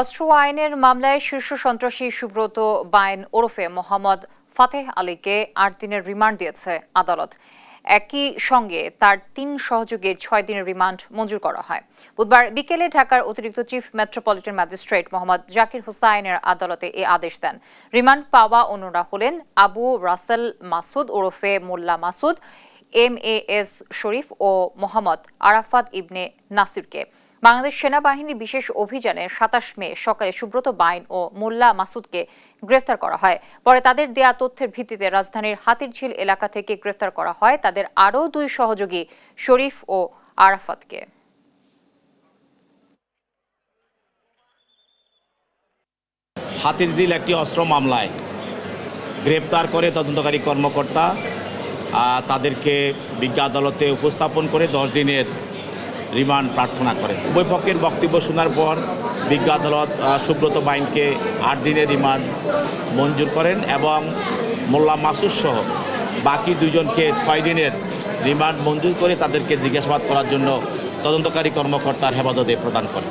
অস্ত্র আইনের মামলায় শীর্ষ সন্ত্রাসী সুব্রত বাইন ওরফে মোহাম্মদ ফাতেহ আলীকে ৮ দিনের রিমান্ড দিয়েছে আদালত। একই সঙ্গে তার ৩ সহযোগীর ৬ দিনের রিমান্ড মঞ্জুর করা হয়। বুধবার বিকেলে ঢাকার অতিরিক্ত chief metropolitan magistrate Mohammad Zakir হোসাইনের আদালতে এ আদেশ দেন। রিমান্ড পাওয়া অন্যরা হলেন আবু রাসেল মাসুদ ওরফে মোল্লা মাসুদ, MAS শরীফ ও মোহাম্মদ আরাফাত ইবনে নাসিরকে। বাংলাদেশ সেনাবাহিনীর বিশেষ অভিযানে ২৭ মে সকালে সুব্রত বাইন ও মোল্লা মাসুদকে গ্রেফতার করা হয়। পরে তাদের দেয়া তথ্যের ভিত্তিতে রাজধানীর হাতিরঝিল এলাকা থেকে গ্রেফতার করা হয় তাদের আরও ২ সহযোগী শরীফ ও আরাফাতকে। হাতিরঝিল একটি অস্ত্র মামলায় গ্রেপ্তার করে তদন্তকারী কর্মকর্তা তাদেরকে বিজ্ঞ আদালতে উপস্থাপন করে ১০ দিনের রিমান্ড প্রার্থনা করেন। উভয় পক্ষের বক্তব্য শোনার পর বিজ্ঞ আদালত সুব্রত বাইনকে ৮ দিনের রিমান্ড মঞ্জুর করেন এবং মোল্লা মাসুদ সহ বাকি ২ জনকে ৬ দিনের রিমান্ড মঞ্জুর করে তাদেরকে জিজ্ঞাসাবাদ করার জন্য তদন্তকারী কর্মকর্তার হেফাজতে প্রদান করেন।